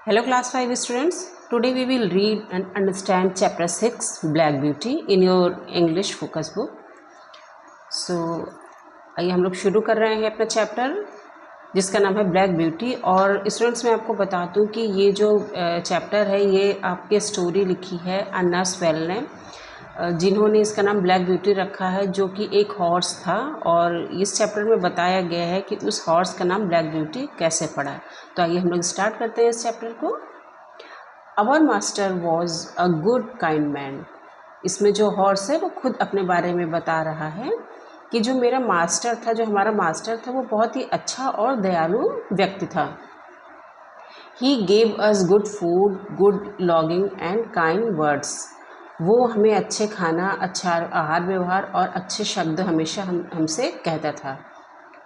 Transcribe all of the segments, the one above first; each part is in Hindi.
Hello class 5 students. Today we will read and understand chapter 6 Black Beauty in your English focus book. So आइए हम लोग शुरू कर रहे हैं अपना चैप्टर जिसका नाम है ब्लैक ब्यूटी। और स्टूडेंट्स मैं आपको बता दूं कि ये जो चैप्टर है ये आपके स्टोरी लिखी है अन्ना स्वेल ने, जिन्होंने इसका नाम ब्लैक ब्यूटी रखा है, जो कि एक हॉर्स था। और इस चैप्टर में बताया गया है कि उस हॉर्स का नाम ब्लैक ब्यूटी कैसे पड़ा। तो आइए हम लोग स्टार्ट करते हैं इस चैप्टर को। Our master was a good kind man. इसमें जो हॉर्स है वो खुद अपने बारे में बता रहा है कि जो मेरा मास्टर था, जो हमारा मास्टर था, वो बहुत ही अच्छा और दयालु व्यक्ति था। He gave us good food, good logging and kind words. वो हमें अच्छे खाना, अच्छा आहार व्यवहार और अच्छे शब्द हमेशा हमसे कहता था।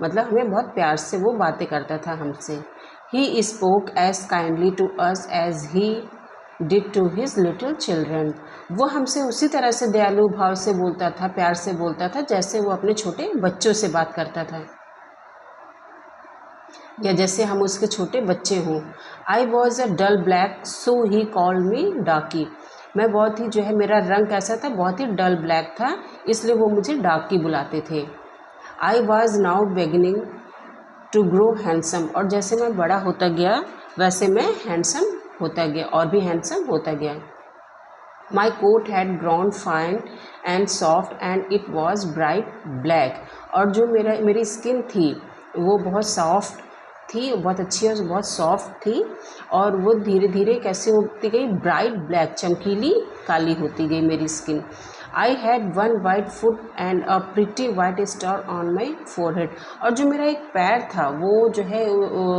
मतलब हमें बहुत प्यार से वो बातें करता था हमसे। He spoke as kindly to us as he did to his little children. वो हमसे उसी तरह से दयालु भाव से बोलता था, प्यार से बोलता था, जैसे वो अपने छोटे बच्चों से बात करता था, या जैसे हम उसके छोटे बच्चे हों। I was a dull black so he call me Darkie. मैं बहुत ही जो है, मेरा रंग कैसा था, बहुत ही डल ब्लैक था, इसलिए वो मुझे डाकी बुलाते थे। I was now beginning to grow handsome. और जैसे मैं बड़ा होता गया वैसे मैं हैंडसम होता गया और भी हैंडसम होता गया। My coat had grown fine and soft and it was bright black. और जो मेरी स्किन थी वो बहुत सॉफ्ट थी, बहुत अच्छी और बहुत सॉफ्ट थी, और वो धीरे धीरे कैसे होती गई, ब्राइट ब्लैक, चमकीली काली होती गई मेरी skin. I had one white foot and a pretty white star on my forehead. और जो मेरा एक पैर था वो जो है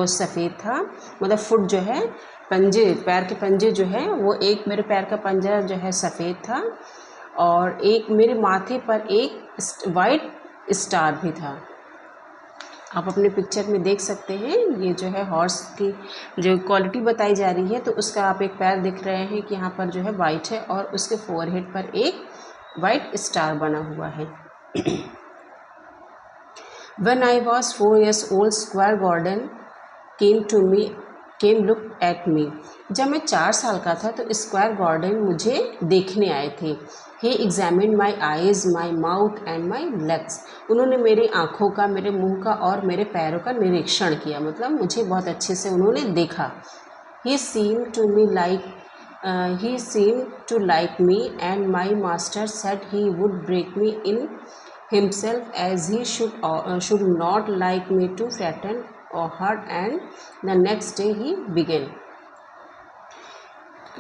सफ़ेद था, मतलब फुट जो है पंजे, पैर के पंजे जो है वो, एक मेरे पैर का पंजा जो है सफ़ेद था और एक मेरे माथे पर एक वाइट स्टार भी था। आप अपने पिक्चर में देख सकते हैं, ये जो है हॉर्स की जो क्वालिटी बताई जा रही है, तो उसका आप एक पैर दिख रहे हैं कि यहाँ पर जो है वाइट है और उसके फोरहेड पर एक वाइट स्टार बना हुआ है। When I was 4 years old, Squire Gordon came look at me. जब मैं 4 साल का था तो स्क्वायर गॉर्डन मुझे देखने आए थे। He examined my eyes, my mouth and my legs. उन्होंने मेरी आँखों का, मेरे मुंह का और मेरे पैरों का निरीक्षण किया, मतलब मुझे बहुत अच्छे से उन्होंने देखा। He seemed to like me and my master said he would break me in himself as he should not like me to frighten or hurt, and the next day he began.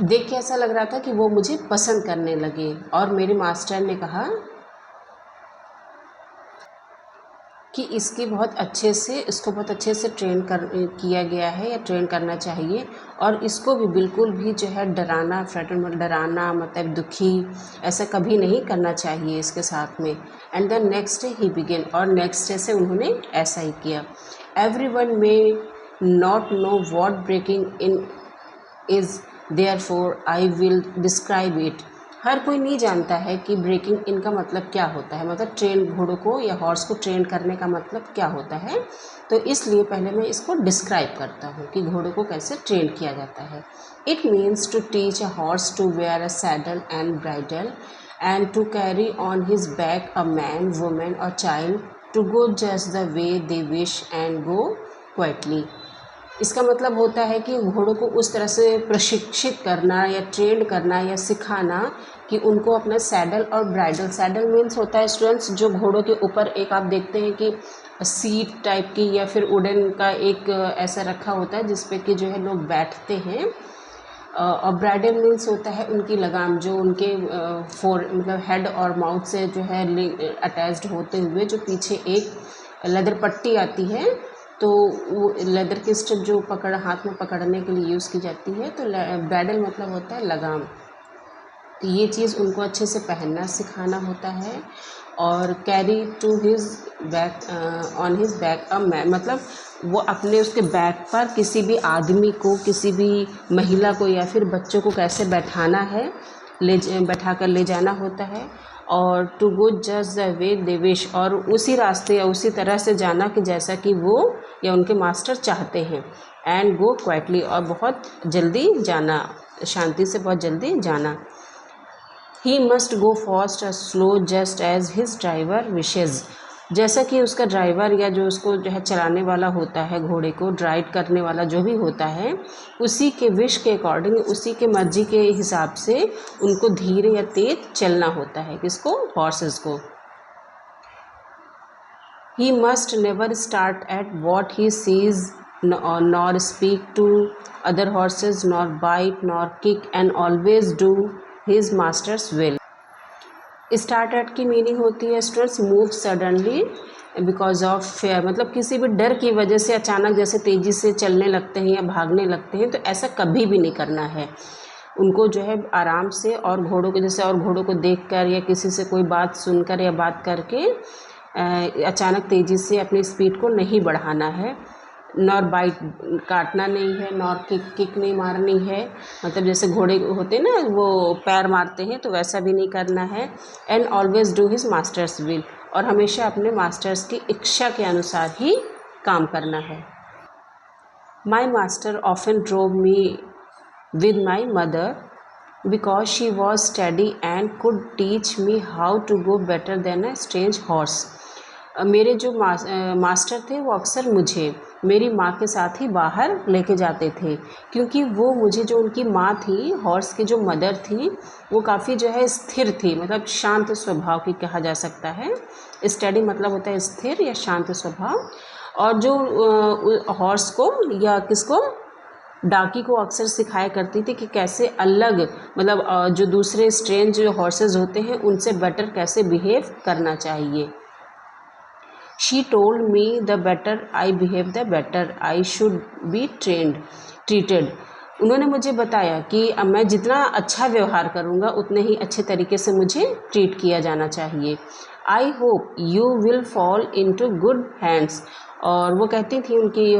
देख के ऐसा लग रहा था कि वो मुझे पसंद करने लगे, और मेरे मास्टर ने कहा कि इसको बहुत अच्छे से ट्रेन किया गया है या ट्रेन करना चाहिए, और इसको भी बिल्कुल भी जो है डराना मतलब दुखी ऐसा कभी नहीं करना चाहिए इसके साथ में। And the next day he began, और नेक्स्ट डे से उन्होंने ऐसा ही किया। Everyone may not know what breaking in is, therefore I will describe it. हर कोई नहीं जानता है कि ब्रेकिंग इन का मतलब क्या होता है, मतलब ट्रेन, घोड़ों को या हॉर्स को ट्रेन करने का मतलब क्या होता है। तो इसलिए पहले मैं इसको डिस्क्राइब करता हूँ कि घोड़ों को कैसे ट्रेन किया जाता है। It means to teach a horse to wear a saddle and bridle and to carry on his back a man, woman or child, to go just the way they wish and go quietly. इसका मतलब होता है कि घोड़ों को उस तरह से प्रशिक्षित करना या ट्रेन करना या सिखाना कि उनको अपना सैडल और ब्राइडल, सैडल मीन्स होता है स्टूडेंट्स जो घोड़ों के ऊपर एक आप देखते हैं कि सीट टाइप की या फिर वुडन का एक ऐसा रखा होता है जिस पे कि जो है लोग बैठते हैं। और ब्राइडल मीन्स होता है उनकी लगाम, जो उनके मतलब हेड और माउथ से जो है अटैच्ड होते हुए जो पीछे एक लेदर पट्टी आती है, तो वो लेदर की स्ट्रिप जो हाथ में पकड़ने के लिए यूज़ की जाती है। तो ब्राइडल मतलब होता है लगाम। तो ये चीज़ उनको अच्छे से पहनना सिखाना होता है। और carry to his back on his back a man, मतलब वो अपने उसके बैक पर किसी भी आदमी को, किसी भी महिला को या फिर बच्चों को कैसे बैठाना है, बैठा कर ले जाना होता है। और to go just the way they wish, और उसी रास्ते या उसी तरह से जाना कि जैसा कि वो या उनके मास्टर चाहते हैं। एंड गो क्वाइटली, और बहुत जल्दी जाना, शांति से बहुत जल्दी जाना। ही मस्ट गो फास्ट और slow just as his driver wishes, जैसा कि उसका ड्राइवर या जो उसको जो है चलाने वाला होता है, घोड़े को ड्राइव करने वाला जो भी होता है, उसी के विश के अकॉर्डिंग, उसी के मर्जी के हिसाब से उनको धीरे या तेज चलना होता है। किसको? हॉर्सेस को। He must never start at what he sees, nor speak to other horses, nor bite, nor kick, and always do his master's will. Start at की मीनिंग होती है students move suddenly because of fair, मतलब किसी भी डर की वजह से अचानक जैसे तेज़ी से चलने लगते हैं या भागने लगते हैं, तो ऐसा कभी भी नहीं करना है। उनको जो है आराम से, और घोड़ों के जैसे, और घोड़ों को देखकर या किसी से कोई बात सुनकर या बात करके अचानक तेज़ी से अपनी स्पीड को नहीं बढ़ाना है। नॉर बाइट, काटना नहीं है, नॉर किक नहीं मारनी है, मतलब जैसे घोड़े होते हैं ना वो पैर मारते हैं, तो वैसा भी नहीं करना है। And always do his masters will, और हमेशा अपने मास्टर्स की इच्छा के अनुसार ही काम करना है। My master often drove me with my mother because she was steady and could teach me how to go better than a strange horse. मेरे जो मास्टर थे वो अक्सर मुझे मेरी माँ के साथ ही बाहर लेके जाते थे, क्योंकि वो मुझे, जो उनकी माँ थी, हॉर्स की जो मदर थी, वो काफ़ी जो है स्थिर थी, मतलब शांत स्वभाव की कहा जा सकता है। स्टडी मतलब होता है स्थिर या शांत स्वभाव। और जो हॉर्स को या किसको, डाकी को अक्सर सिखाया करती थी कि कैसे अलग, मतलब जो दूसरे स्ट्रेंज जो हॉर्सेस होते हैं उनसे बेटर कैसे बिहेव करना चाहिए। She told me the better I behave the better I should be treated. उन्होंने मुझे बताया कि अब मैं जितना अच्छा व्यवहार करूँगा उतने ही अच्छे तरीके से मुझे ट्रीट किया जाना चाहिए। I hope you will fall into good hands. और वो कहती थी, उनकी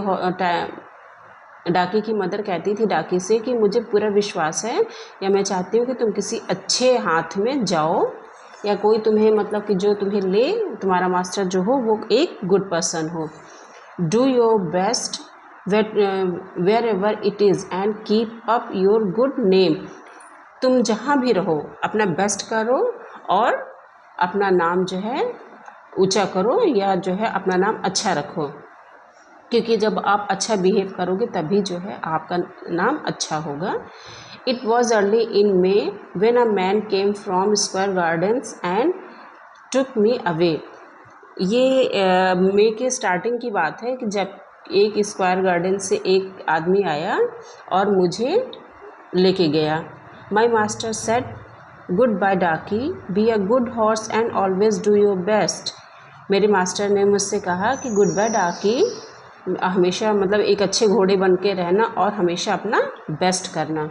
डाकी की मदर कहती थी डाकी से कि मुझे पूरा विश्वास है, या मैं चाहती हूँ कि तुम किसी अच्छे हाथ में जाओ, या कोई तुम्हें, मतलब कि जो तुम्हें ले, तुम्हारा मास्टर जो हो वो एक गुड पर्सन हो। Do your best wherever it is and keep up your good name. तुम जहाँ भी रहो अपना बेस्ट करो और अपना नाम जो है ऊंचा करो, या जो है अपना नाम अच्छा रखो, क्योंकि जब आप अच्छा बिहेव करोगे तभी जो है आपका नाम अच्छा होगा। It was early in may when a man came from square gardens and took me away. ये मई के स्टार्टिंग की बात है कि जब एक स्क्वायर गार्डन से एक आदमी आया और मुझे लेके गया। My master said goodbye Darkie, be a good horse and always do your best. मेरे मास्टर ने मुझसे कहा कि गुड बाय डाकी, हमेशा मतलब एक अच्छे घोड़े बन के रहना और हमेशा अपना बेस्ट करना।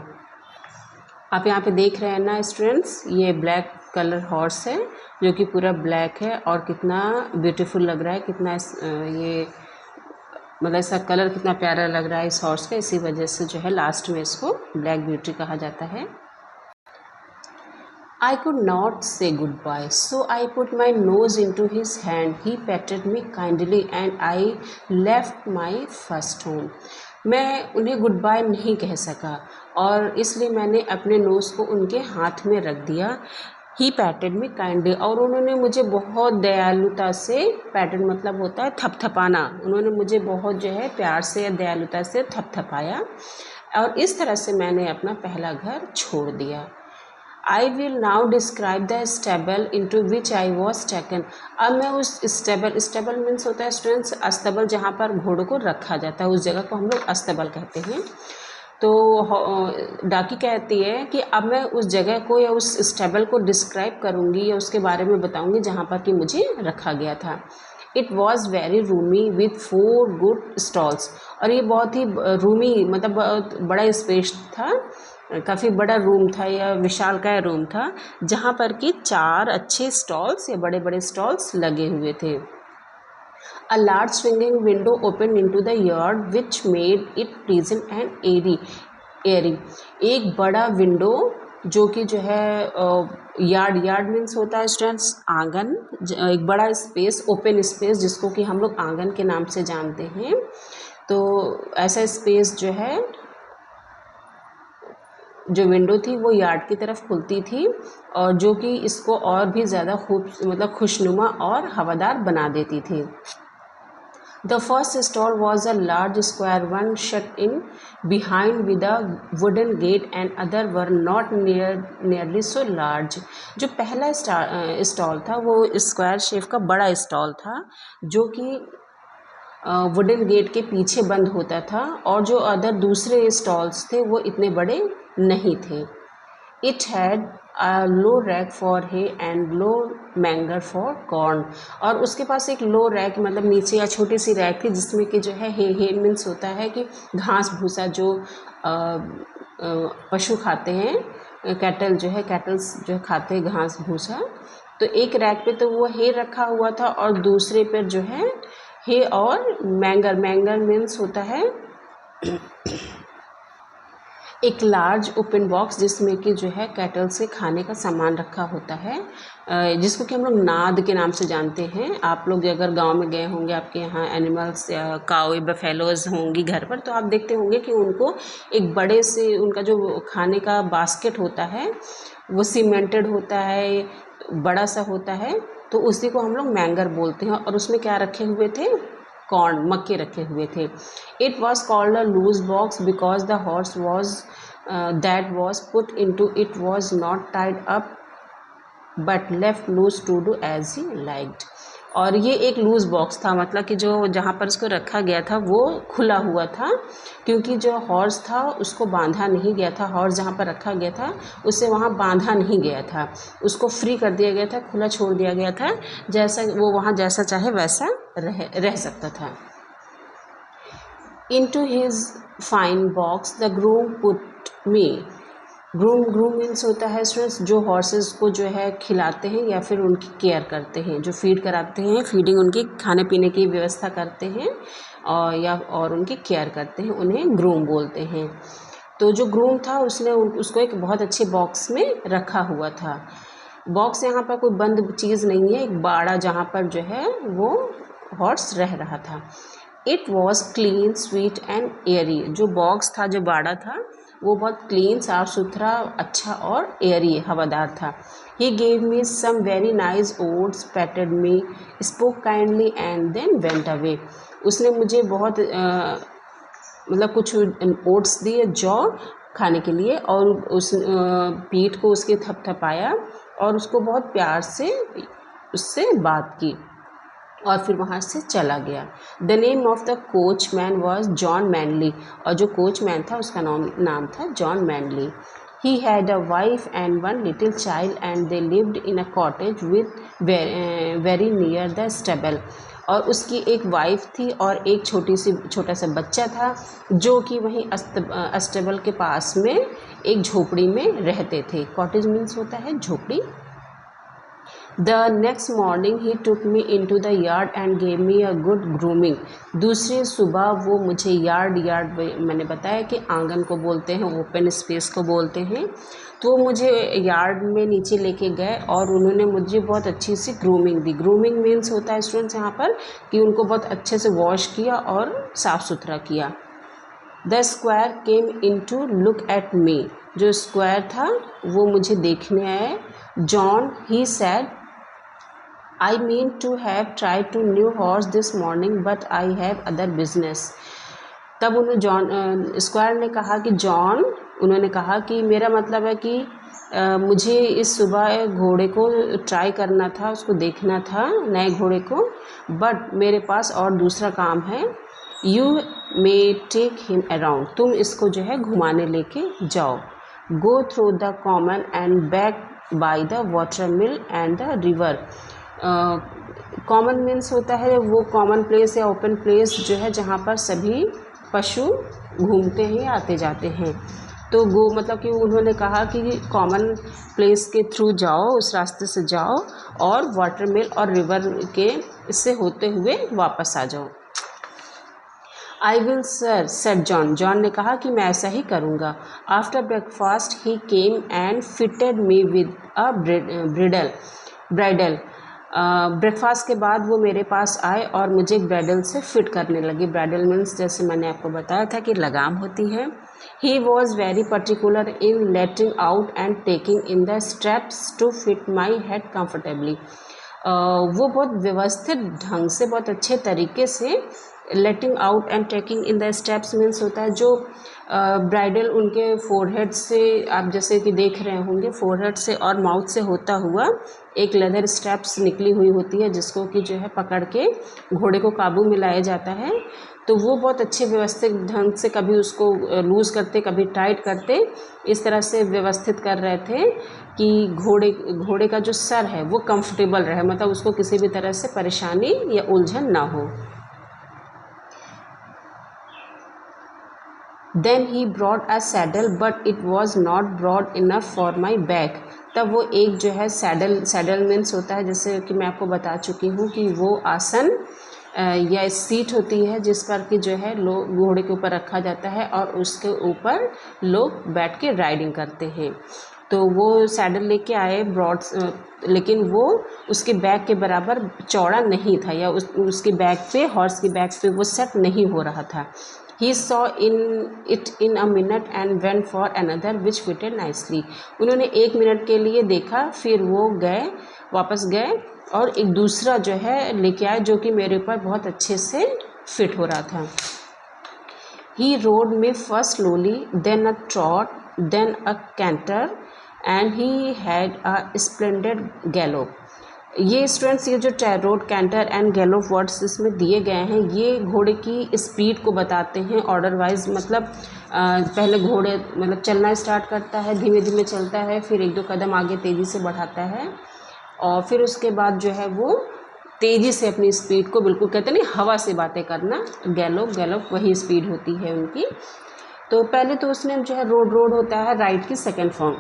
आप यहाँ पे देख रहे हैं ना स्टूडेंट्स, ये ब्लैक कलर हॉर्स है जो कि पूरा ब्लैक है, और कितना ब्यूटीफुल लग रहा है, कितना ये मतलब इसका कलर कितना प्यारा लग रहा है इस हॉर्स का। इसी वजह से जो है लास्ट में इसको ब्लैक ब्यूटी कहा जाता है। I could not say goodbye, so I put my nose into his hand. He patted me kindly and I left my first home. मैं उन्हें गुड बाय नहीं कह सका और इसलिए मैंने अपने नोज़ को उनके हाथ में रख दिया। ही पैटेड मी काइंडली, और उन्होंने मुझे बहुत दयालुता से, पैटेड मतलब होता है थपथपाना, उन्होंने मुझे बहुत जो है प्यार से या दयालुता से थपथपाया, और इस तरह से मैंने अपना पहला घर छोड़ दिया। I will now describe the stable into which I was taken. अब मैं उस स्टेबल मीन्स होता है स्टूडेंट्स अस्तबल, जहाँ पर घोड़ों को रखा जाता है, उस जगह को हम लोग अस्तबल कहते हैं। तो डाकी कहती है कि अब मैं उस जगह को या उस स्टेबल को डिस्क्राइब करूँगी या उसके बारे में बताऊँगी जहाँ पर कि मुझे रखा गया था। It was very Rumi with 4 good stalls, और ये बहुत ही रूमी मतलब बहुत बड़ा स्पेस था, काफ़ी बड़ा रूम था या विशालकाय रूम था, जहाँ पर कि 4 अच्छे स्टॉल्स या बड़े बड़े स्टॉल्स लगे हुए थे। A large swinging window opened into the yard which made it pleasant and airy. एक बड़ा विंडो जो कि जो है यार्ड मीन्स होता है स्टूडेंट्स आंगन, एक बड़ा स्पेस, ओपन स्पेस जिसको कि हम लोग आंगन के नाम से जानते हैं, तो ऐसा स्पेस जो है, जो विंडो थी वो यार्ड की तरफ खुलती थी और जो कि इसको और भी ज़्यादा खुशनुमा और हवादार बना देती थी। The first stall was a large square one shut in behind with a wooden gate and other were not nearly so large। जो पहला स्टॉल था वो स्क्वायर शेप का बड़ा स्टॉल था जो कि वुडन गेट के पीछे बंद होता था और जो अदर दूसरे स्टॉल्स थे वो इतने बड़े नहीं थे। It had a low rack for hay and low manger for corn. और उसके पास एक लो रैक मतलब नीचे या छोटी सी रैक थी जिसमें कि जो है हे मीन्स होता है कि घास भूसा जो पशु खाते हैं, कैटल्स जो खाते हैं घास भूसा। तो एक रैक पे तो वो हे रखा हुआ था और दूसरे पर जो है हे और मैंगर मीन्स होता है एक लार्ज ओपन बॉक्स जिसमें कि जो है कैटल से खाने का सामान रखा होता है, जिसको कि हम लोग नाद के नाम से जानते हैं। आप लोग अगर गांव में गए होंगे, आपके यहाँ एनिमल्स या काऊ बफेलोज होंगी घर पर, तो आप देखते होंगे कि उनको एक बड़े से उनका जो खाने का बास्केट होता है वो सीमेंटेड होता है, बड़ा सा होता है, तो उसी को हम लोग मैंगर बोलते हैं। और उसमें क्या रखे हुए थे, कॉर्न, मक्के रखे हुए थे। It was called a loose box because the horse was that was put into it was not tied up but left loose to do as he liked. और ये एक लूज बॉक्स था, मतलब कि जो जहाँ पर इसको रखा गया था वो खुला हुआ था, क्योंकि जो हॉर्स था उसको बांधा नहीं गया था। हॉर्स जहाँ पर रखा गया था उसे वहाँ बांधा नहीं गया था, उसको फ्री कर दिया गया था, खुला छोड़ दिया गया था, जैसा वो वहाँ जैसा चाहे वैसा रह सकता था। Into his fine box the groom put me। Groom means होता है स्टूडेंट्स जो हॉर्सेस को जो है खिलाते हैं या फिर उनकी केयर करते हैं, जो फीड कराते हैं, फीडिंग उनकी खाने पीने की व्यवस्था करते हैं और उनकी केयर करते हैं, उन्हें ग्रूम बोलते हैं। तो जो ग्रूम था उसने उसको एक बहुत अच्छे बॉक्स में रखा हुआ था। बॉक्स यहाँ पर कोई बंद चीज़ नहीं है, एक बाड़ा जहाँ पर जो है वो हॉर्स रह रहा था। It was clean sweet and Airy. जो बॉक्स था, जो बाड़ा था, वो बहुत क्लीन, साफ़ सुथरा, अच्छा और एयरी, हवादार था। He gave me some very nice oats, patted me, spoke kindly and then went away. उसने मुझे बहुत मतलब कुछ ओट्स दिए, जौ खाने के लिए, और उस पीठ को उसके थपथपाया और उसको बहुत प्यार से उससे बात की और फिर वहाँ से चला गया। The name of the coachman was John Manly. और जो कोचमैन था उसका नाम था John Manly. He had a wife and one little child and they lived in a cottage with very near the stable. और उसकी एक वाइफ थी और एक छोटा सा बच्चा था जो कि वहीं अस्टेबल के पास में एक झोपड़ी में रहते थे। कॉटेज मीन्स होता है झोपड़ी। The next morning he took me into the yard and gave me a good grooming। दूसरी सुबह वो मुझे यार्ड मैंने बताया कि आंगन को बोलते हैं, ओपन स्पेस को बोलते हैं, तो मुझे यार्ड में नीचे लेके गए और उन्होंने मुझे बहुत अच्छी सी ग्रूमिंग दी। ग्रूमिंग मीन्स होता है स्टूडेंट्स यहाँ पर कि उनको बहुत अच्छे से वॉश किया और साफ़ सुथरा किया। The squire came in to look at me. जो स्क्वायर था वो मुझे देखने आए। John, he said, I mean to have tried to new horse this morning but I have other business। तब उन्होंने स्क्वायर ने कहा कि जॉन, उन्होंने कहा कि मेरा मतलब है कि मुझे इस सुबह घोड़े को ट्राई करना था, उसको देखना था, नए घोड़े को, बट मेरे पास और दूसरा काम है। You may take him around. तुम इसको जो है घुमाने लेके जाओ। Go through the common and back by the water mill and the river. Common means होता है वो कॉमन प्लेस या ओपन प्लेस जो है जहाँ पर सभी पशु घूमते हैं, आते जाते हैं। तो गो मतलब कि उन्होंने कहा कि कॉमन प्लेस के थ्रू जाओ, उस रास्ते से जाओ और वाटर मिल और रिवर के इससे होते हुए वापस आ जाओ। I will sir, said John. John ने कहा कि मैं ऐसा ही करूँगा। After breakfast he came and fitted me with a bridal. Breakfast के बाद वो मेरे पास आए और मुझे ब्राइडल से फिट करने लगी। ब्राइडल मीन्स जैसे मैंने आपको बताया था कि लगाम होती है। He was very particular in letting out and taking in the steps to fit my head comfortably. वो बहुत व्यवस्थित ढंग से, बहुत अच्छे तरीके से letting out and taking in the steps means होता है जो ब्राइडल उनके फोरहेड से, आप जैसे कि देख रहे होंगे, फोरहेड से और माउथ से होता हुआ एक लेदर स्ट्रैप्स निकली हुई होती है जिसको कि जो है पकड़ के घोड़े को काबू में लाया जाता है। तो वो बहुत अच्छे व्यवस्थित ढंग से कभी उसको लूज़ करते, कभी टाइट करते, इस तरह से व्यवस्थित कर रहे थे कि घोड़े का जो सर है वो कंफर्टेबल रहे, मतलब उसको किसी भी तरह से परेशानी या उलझन ना हो। Then he brought a saddle but it was not broad enough for my back. तब वो एक जो है सैडल मीन्स होता है, जैसे कि मैं आपको बता चुकी हूँ कि वो आसन या सीट होती है जिस पर कि जो है लोग घोड़े के ऊपर रखा जाता है और उसके ऊपर लोग बैठ के राइडिंग करते हैं। तो वो सैडल लेके आए ब्रॉड, लेकिन वो उसके बैक के बराबर चौड़ा नहीं था, या उसके बैक पे, हॉर्स के बैक पे वो सेट नहीं हो रहा था। He saw it in a minute and went for another which fitted nicely. उन्होंने 1 मिनट के लिए देखा, फिर वो वापस गए और एक दूसरा जो है लेके आए जो कि मेरे ऊपर बहुत अच्छे से फिट हो रहा था। He rode me first slowly, then a trot, then a canter, and he had a splendid gallop. ये स्टूडेंट्स, ये जो रोड, कैंटर एंड गैलोप वर्ड्स इसमें दिए गए हैं, ये घोड़े की स्पीड को बताते हैं ऑर्डर वाइज। मतलब पहले घोड़े मतलब चलना स्टार्ट करता है, धीमे धीमे चलता है, फिर 1-2 कदम आगे तेज़ी से बढ़ाता है और फिर उसके बाद जो है वो तेज़ी से अपनी स्पीड को, बिल्कुल कहते नहीं हवा से बातें करना, गैलोप वही स्पीड होती है उनकी। तो पहले तो उसने जो है रोड होता है राइट की सेकेंड फॉर्म।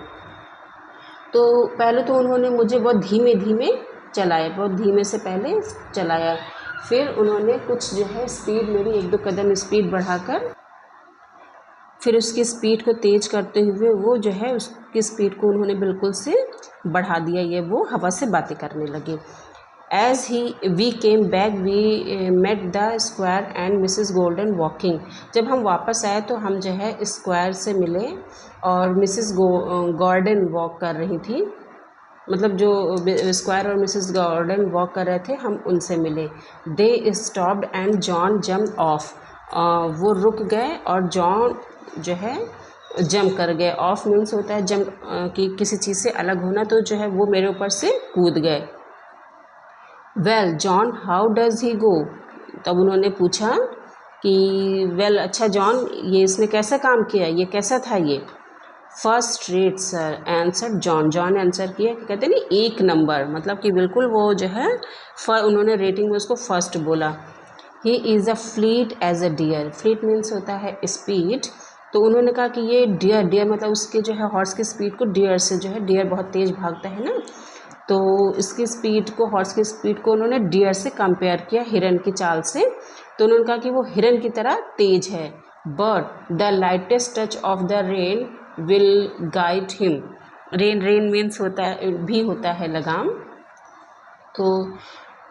तो पहले तो उन्होंने मुझे बहुत धीमे धीमे चलाया, बहुत धीमे से पहले चलाया, फिर उन्होंने कुछ जो है स्पीड मेरी 1-2 कदम स्पीड बढ़ाकर फिर उसकी स्पीड को तेज़ करते हुए वो जो है उसकी स्पीड को उन्होंने बिल्कुल से बढ़ा दिया, ये वो हवा से बातें करने लगे। As we came back we met the squire and Mrs Gordon walking. जब हम वापस आए तो हम जो है स्क्वायर से मिले और मिसेस गॉर्डन वॉक कर रही थी, मतलब जो स्क्वायर और मिसेस गॉर्डन वॉक कर रहे थे हम उनसे मिले। They stopped and John jump of. वो रुक गए और जॉन जो है जंप कर गए। ऑफ मीन्स होता है जंप, कि किसी चीज़ से अलग होना, तो जो है वो मेरे ऊपर से कूद गए। Well John how does he go. तब उन्होंने पूछा कि वेल अच्छा जॉन, ये इसने कैसा काम किया, ये कैसा था ये। First rate sir answer John answer किया, कहते नहीं 1 नंबर, मतलब कि बिल्कुल वो जो है उन्होंने रेटिंग में उसको फर्स्ट बोला। He is a fleet as a deer. Fleet means होता है स्पीड। तो उन्होंने कहा कि ये डियर मतलब उसके जो है हॉर्स की स्पीड को डियर से, जो है डियर बहुत तेज़ भागता है ना, तो इसकी स्पीड को, हॉर्स की स्पीड को उन्होंने डियर से कंपेयर किया, हिरन की चाल से। तो उन्होंने कहा कि वो हिरन की तरह तेज है। But the lightest touch of the rain will guide him. Rain means होता है, भी होता है लगाम। तो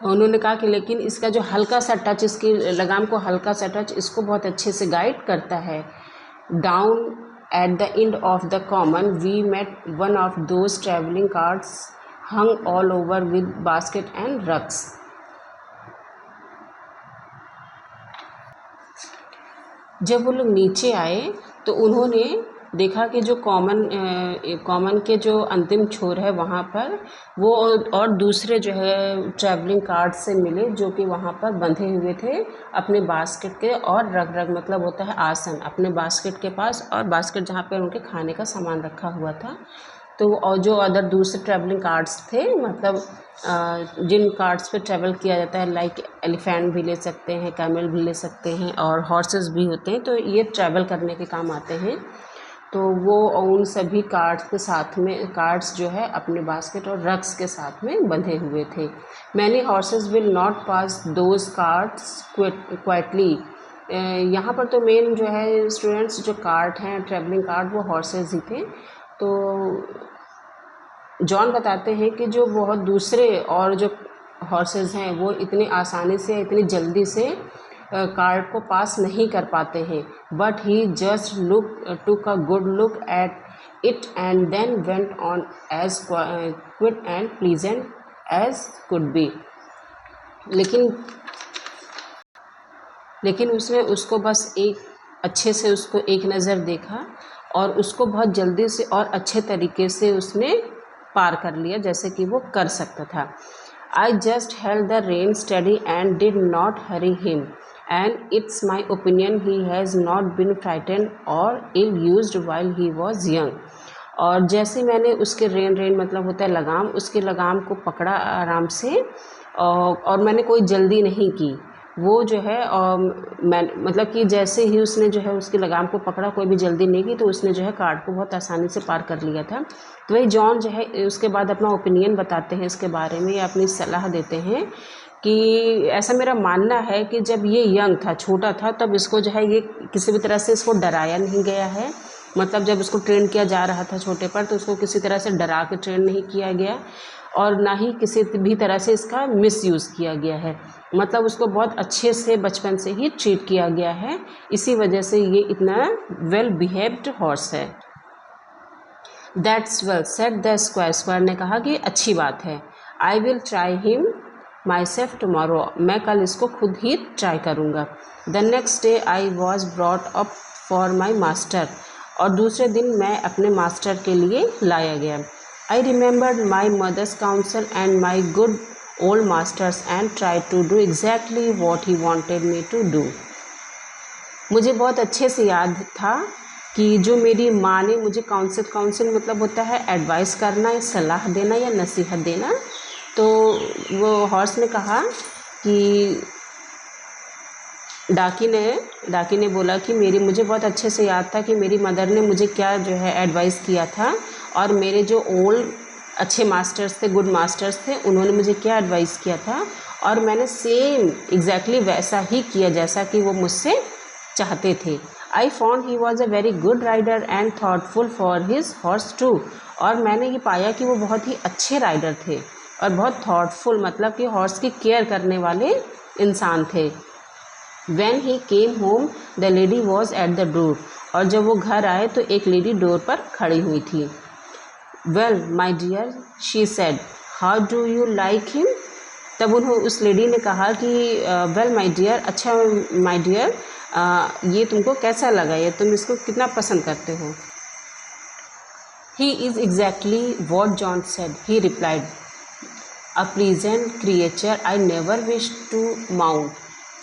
उन्होंने कहा कि लेकिन इसका जो हल्का सा टच, इसकी लगाम को हल्का सा टच इसको बहुत अच्छे से गाइड करता है। Down at the end of the common we met one of those travelling carts hung all over with basket and rugs. जब वो लोग नीचे आए तो उन्होंने देखा कि जो कॉमन के जो अंतिम छोर है वहाँ पर वो और दूसरे जो है ट्रैवलिंग कार्ट से मिले, जो कि वहाँ पर बंधे हुए थे अपने बास्केट के, और रग मतलब होता है आसन, अपने बास्केट के पास, और बास्केट जहाँ पर उनके खाने का सामान रखा हुआ था। तो और जो अदर दूसरे ट्रैवलिंग कार्ड्स थे, मतलब जिन कार्ड्स पे ट्रैवल किया जाता है, लाइक एलिफेंट भी ले सकते हैं, कैमल भी ले सकते हैं और हॉर्सेस भी होते हैं, तो ये ट्रैवल करने के काम आते हैं। तो वो उन सभी कार्ड्स के साथ में, कार्ड्स जो है अपने बास्केट और रग्स के साथ में बंधे हुए थे। Many horses will not pass those cards quietly. यहाँ पर तो मेन जो है स्टूडेंट्स, जो कार्ट हैं ट्रैवलिंग कार्ड, वो हॉर्सेस ही थे। तो जॉन बताते हैं कि जो बहुत दूसरे और जो हॉर्सेस हैं वो इतनी आसानी से इतनी जल्दी से कार्ड को पास नहीं कर पाते हैं, but he just took a good look at it and then went on as quiet and pleasant as could be. लेकिन उसने उसको बस एक अच्छे से उसको एक नज़र देखा और उसको बहुत जल्दी से और अच्छे तरीके से उसने पार कर लिया जैसे कि वो कर सकता था। I just held the rein steady and did not hurry him and it's my opinion he has not been frightened or ill used while he was young. और जैसे मैंने उसके रेन मतलब होता है लगाम, उसके लगाम को पकड़ा आराम से और मैंने कोई जल्दी नहीं की। वो जो है मैं मतलब कि जैसे ही उसने जो है उसकी लगाम को पकड़ा, कोई भी जल्दी नहीं की, तो उसने जो है कार्ड को बहुत आसानी से पार कर लिया था। तो वही जॉन जो है उसके बाद अपना ओपिनियन बताते हैं इसके बारे में या अपनी सलाह देते हैं कि ऐसा मेरा मानना है कि जब ये यंग था, छोटा था, तब इसको जो है ये किसी भी तरह से इसको डराया नहीं गया है। मतलब जब उसको ट्रेन किया जा रहा था छोटे पर, तो उसको किसी तरह से डरा के ट्रेन नहीं किया गया और ना ही किसी भी तरह से इसका मिसयूज़ किया गया है। मतलब उसको बहुत अच्छे से बचपन से ही ट्रीट किया गया है, इसी वजह से ये इतना वेल बिहेव्ड हॉर्स है। That's well said the square. Square ने कहा कि अच्छी बात है। I will try him my self tomorrow. मैं कल इसको खुद ही ट्राई करूँगा। The next day I was brought up for my master. और दूसरे दिन मैं अपने मास्टर के लिए लाया गया। I remembered my mother's counsel and my good old master's and try to do exactly what he wanted me to do. मुझे बहुत अच्छे से याद था कि जो मेरी माँ ने मुझे काउंसिल मतलब होता है एडवाइस करना या सलाह देना या नसीहत देना। तो वो हॉर्स ने कहा कि डाकी ने बोला कि मुझे बहुत अच्छे से याद था कि मेरी मदर ने मुझे क्या जो है एडवाइस किया था, और मेरे जो ओल्ड अच्छे मास्टर्स थे, गुड मास्टर्स थे, उन्होंने मुझे क्या एडवाइस किया था, और मैंने सेम एग्जैक्टली वैसा ही किया जैसा कि वो मुझसे चाहते थे। I found he was a very good rider and thoughtful for his horse too. और मैंने ये पाया कि वो बहुत ही अच्छे राइडर थे और बहुत थाटफुल, मतलब कि हॉर्स की केयर करने वाले इंसान थे। When he came home, the lady was at the door. और जब वो घर आए तो एक लेडी डोर पर खड़ी हुई थी। Well, my dear, she said, how do you like him? तब उस लेडी ने कहा कि well, my dear, अच्छा my dear, ये तुमको कैसा लगा, ये तुम इसको कितना पसंद करते हो? He is exactly what John said, he replied, a pleasant creature I never wish to mount.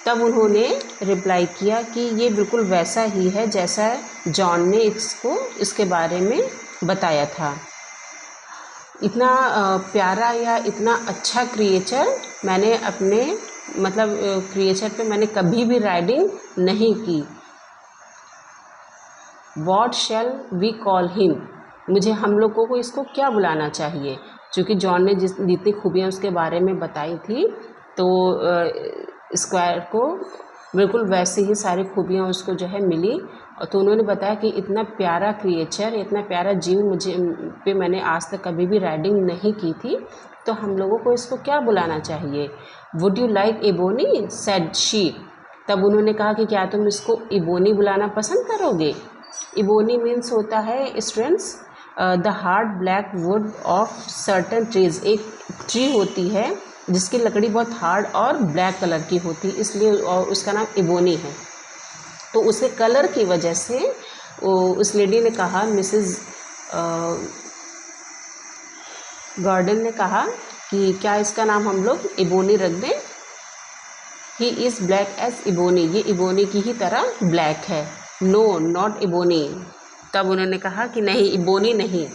तब उन्होंने रिप्लाई किया कि ये बिल्कुल वैसा ही है जैसा जॉन ने इसके बारे में बताया था। इतना प्यारा या इतना अच्छा क्रिएचर मैंने अपने क्रिएचर पे मैंने कभी भी राइडिंग नहीं की। What shall we call him? मुझे हम लोगों को इसको क्या बुलाना चाहिए? क्योंकि जॉन ने जितनी खूबियाँ उसके बारे में बताई थी, तो स्क्वायर को बिल्कुल वैसी ही सारी खूबियाँ उसको जो है मिली। और तो उन्होंने बताया कि इतना प्यारा क्रिएचर, इतना प्यारा जीव मुझे मैंने आज तक कभी भी राइडिंग नहीं की थी, तो हम लोगों को इसको क्या बुलाना चाहिए? Would you like ebony? Said she. तब उन्होंने कहा कि क्या तुम इसको इबोनी बुलाना पसंद करोगे? इबोनी मीन्स होता है students the hard black would of certain trees. एक ट्री होती है जिसकी लकड़ी बहुत हार्ड और ब्लैक कलर की होती है, इसलिए और उसका नाम इबोनी है। तो उसके कलर की वजह से उस लेडी ने कहा, मिसेस गार्डन ने कहा कि क्या इसका नाम हम लोग इबोनी रख दें? He is black as ebony. ये इबोनी की ही तरह ब्लैक है। No, not ebony. तब उन्होंने कहा कि नहीं, इबोनी नहीं।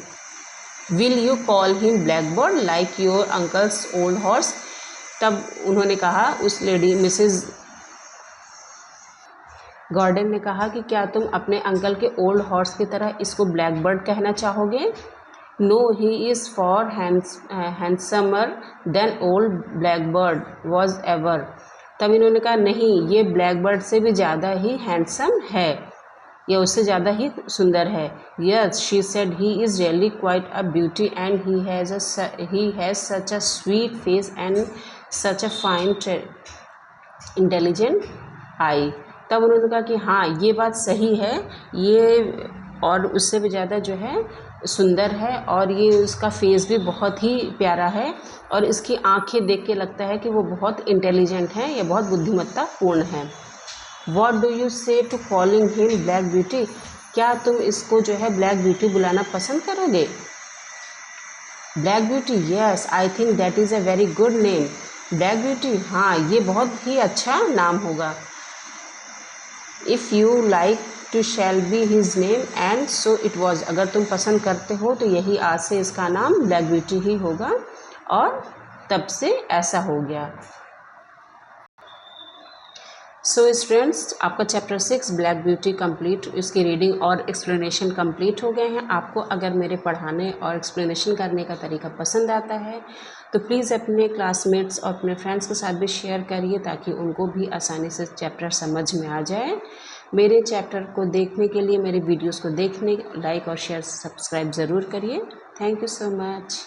Will you call him Blackbird like your uncle's old horse? तब उन्होंने कहा, उस लेडी मिसेस गार्डन ने कहा कि क्या तुम अपने अंकल के ओल्ड हॉर्स की तरह इसको ब्लैकबर्ड कहना चाहोगे? No, he is far handsomer than old Blackbird was ever. तब इन्होंने कहा नहीं, ये ब्लैकबर्ड से भी ज़्यादा ही हैंडसम है, यह उससे ज़्यादा ही सुंदर है। Yes, she said, he is really quite a beauty and he has such a sweet face and such a fine intelligent आई। तब उन्होंने कहा कि हाँ ये बात सही है, ये और उससे भी ज़्यादा जो है सुंदर है, और ये उसका फेस भी बहुत ही प्यारा है, और इसकी आंखें देख के लगता है कि वो बहुत इंटेलिजेंट है, या बहुत बुद्धिमत्तापूर्ण है। What do you say to calling him Black Beauty? क्या तुम इसको जो है ब्लैक ब्यूटी बुलाना पसंद करोगे? Black beauty, yes I think that is a very good name. Black beauty, हाँ ये बहुत ही अच्छा नाम होगा। If you like to shall be his name and so it was. अगर तुम पसंद करते हो तो यही आज से इसका नाम ब्लैक ब्यूटी ही होगा, और तब से ऐसा हो गया। सो स्टूडेंट्स, आपका चैप्टर 6 ब्लैक ब्यूटी कंप्लीट, इसकी रीडिंग और एक्सप्लेनेशन कंप्लीट हो गए हैं। आपको अगर मेरे पढ़ाने और एक्सप्लेनेशन करने का तरीका पसंद आता है तो प्लीज़ अपने क्लासमेट्स और अपने फ्रेंड्स के साथ भी शेयर करिए, ताकि उनको भी आसानी से चैप्टर समझ में आ जाए। मेरे चैप्टर को देखने के लिए, मेरे वीडियोज़ को देखने, लाइक और शेयर सब्सक्राइब ज़रूर करिए। Thank you so much.